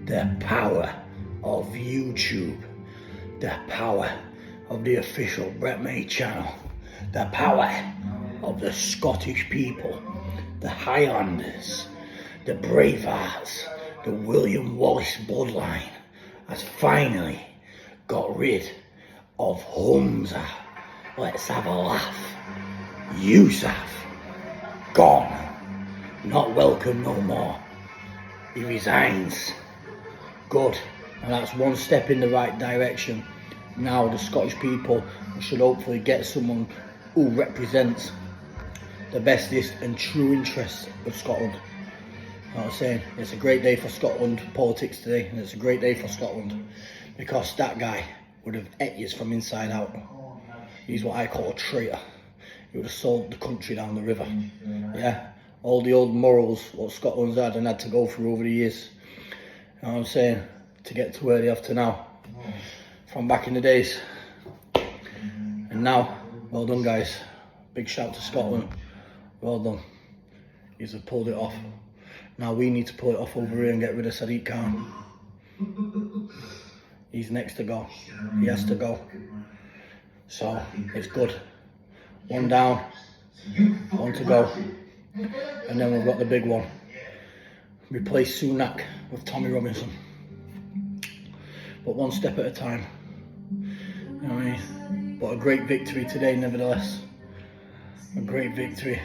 the power of YouTube, the power of the official Brett May channel, the power of the Scottish people, the Highlanders, the Bravehearts, the William Wallace bloodline has finally got rid of Humza. Let's have a laugh. Yousaf, gone, not welcome no more. He resigns. Good, and that's one step in the right direction. Now the Scottish people should hopefully get someone who represents the bestest and true interests of Scotland. You know what I'm saying? It's a great day for Scotland politics today, and it's a great day for Scotland because that guy would have ate you from inside out. He's what I call a traitor. He would have sold the country down the river. Yeah, all the old morals what Scotland's had and had to go through over the years. You know what I'm saying? To get to where they have to now. From back in the days. And now, well done guys. Big shout to Scotland. Well done. He's pulled it off. Now we need to pull it off over here and get rid of Sadiq Khan. He's next to go. He has to go. So, it's good. One down. One to go. And then we've got the big one. Replace Sunak with Tommy Robinson. But one step at a time. You know what I mean? But a great victory today nevertheless. A great victory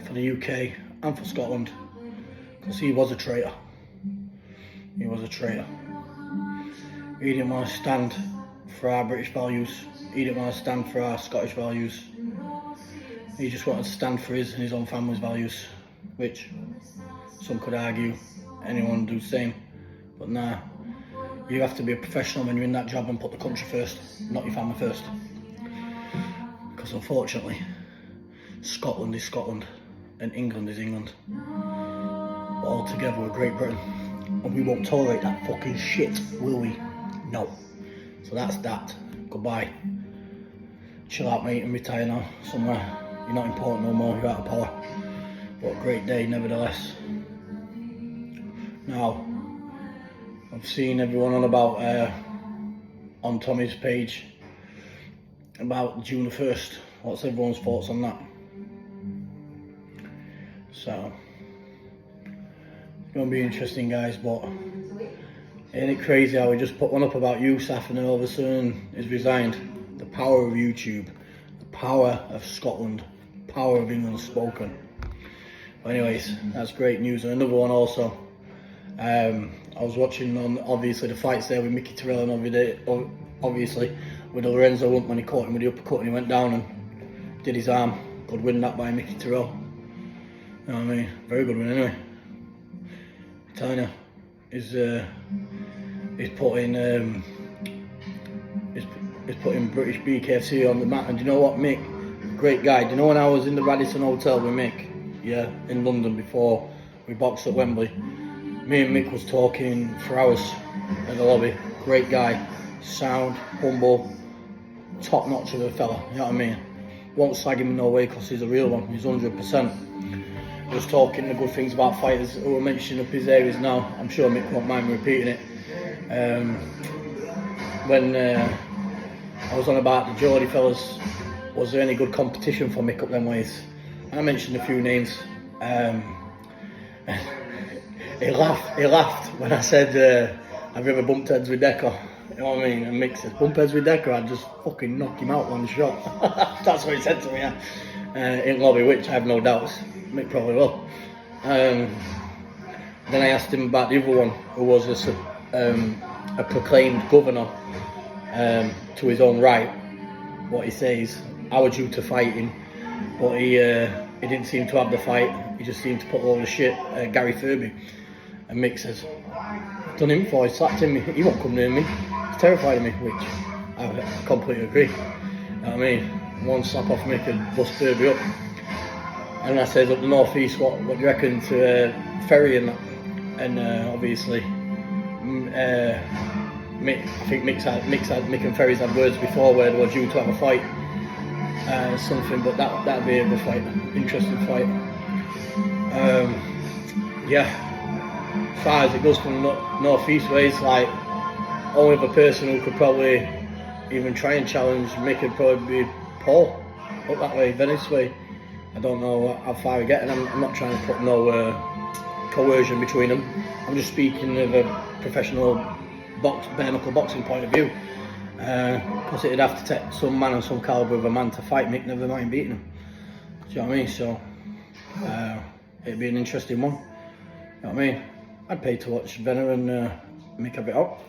for the UK and for Scotland. Because he was a traitor. He was a traitor. He didn't want to stand for our British values. He didn't want to stand for our Scottish values. He just wanted to stand for his and his own family's values. Which some could argue anyone do the same. But nah. You have to be a professional when you're in that job and put the country first, not your family first. Because unfortunately, Scotland is Scotland and England is England. But all together we're Great Britain. And we won't tolerate that fucking shit, will we? No. So that's that. Goodbye. Chill out mate and retire now somewhere. You're not important no more, you're out of power. But a great day nevertheless. Now, I've seen everyone on about, on Tommy's page, about June the 1st. What's everyone's thoughts on that? So, it's going to be interesting guys, but ain't it crazy how we just put one up about yousaf and then all of a sudden he's resigned? The power of YouTube, the power of Scotland, the power of England spoken. But anyways, that's great news. And another one also. I was watching on obviously the fights there with Mick Terill and obviously with Lorenzo Hunt when he caught him with the uppercut and he went down and did his arm. Good win that by Mick Terill. You know what I mean? Very good win anyway. I'm telling you, he's putting British BKFC on the map. And do you know what, Mick? Great guy. Do you know when I was in the Radisson Hotel with Mick? Yeah, in London before we boxed at Wembley. Me and Mick was talking for hours in the lobby. Great guy, sound, humble, top notch of a fella, you know what I mean? Won't slag him in no way because he's a real one, he's 100%. Just talking the good things about fighters who are mentioning up his areas now. I'm sure Mick won't mind me repeating it. When I was on about the Geordie fellas, was there any good competition for Mick up them ways? I mentioned a few names. He laughed when I said, have you ever bumped heads with Decker? You know what I mean? And Mick says, bump heads with Decker? I'd just fucking knock him out one shot. That's what he said to me, yeah. In lobby, which I have no doubts. Mick probably will. Then I asked him about the other one, who was a proclaimed governor to his own right. What he says, I was due to fight him, but he didn't seem to have the fight. He just seemed to put all the shit. Gary Furby. And Mick says, done him before, he slapped him, he won't come near me. He's terrified of me, which I completely agree. You know what I mean? One slap off Mick and bust Furby up. And I said up the northeast, what do you reckon to Ferry and that? And obviously, Mick, I think Mick and Ferry's had words before where they were due to have a fight. Something, but that'd be a good fight, interesting fight. Yeah. as far as it goes from north east ways, like only other person who could probably even try and challenge Mick would probably be Paul up that way, Venice way. I don't know how far we get, and I'm not trying to put no coercion between them. I'm just speaking of a professional bare knuckle boxing point of view. Because it'd have to take some man and some calibre of a man to fight Mick, never mind beating him. Do you know what I mean? So it'd be an interesting one. You know what I mean? I'd pay to watch Venner and Mick have it out.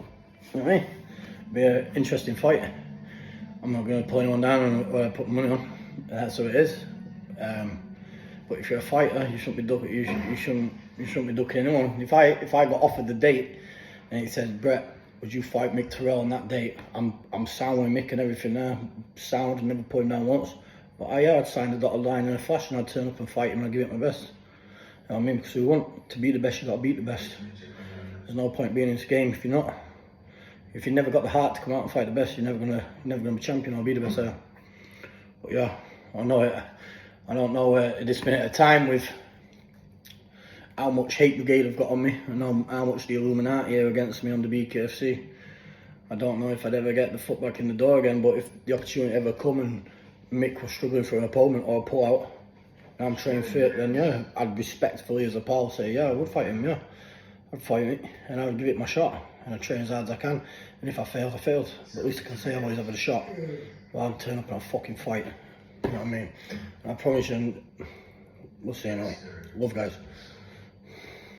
You know what I mean? It'd be an interesting fight. I'm not going to pull anyone down and put money on. That's what it is. But if you're a fighter, you shouldn't be ducking. You shouldn't be ducking anyone. If I got offered the date and it says, Brett, would you fight Mick Terill on that date? I'm sound with Mick and everything there. Sound, never put him down once. But I'd sign the dotted line in a flash and I'd turn up and fight him and I'd give it my best. You know what I mean? Because we want to be the best, you got to beat the best. There's no point being in this game if you're not. If you never got the heart to come out and fight the best, you're never gonna be champion or be the best there. But yeah, I know it. I don't know at this minute of time with how much hate brigade have got on me and how much the Illuminati are against me on the BKFC. I don't know if I'd ever get the foot back in the door again, but if the opportunity ever come and Mick was struggling for an opponent or a pull out and I'm trained fit, then yeah, I'd respectfully as a pal say, yeah, I would fight him, yeah. I'd fight it and I would give it my shot and I'd train as hard as I can, and if I failed, I failed. But at least I can say I've always had a shot. Well, I'd turn up and I'll fucking fight. You know what I mean? And I promise you, we'll see anyway. Love, guys.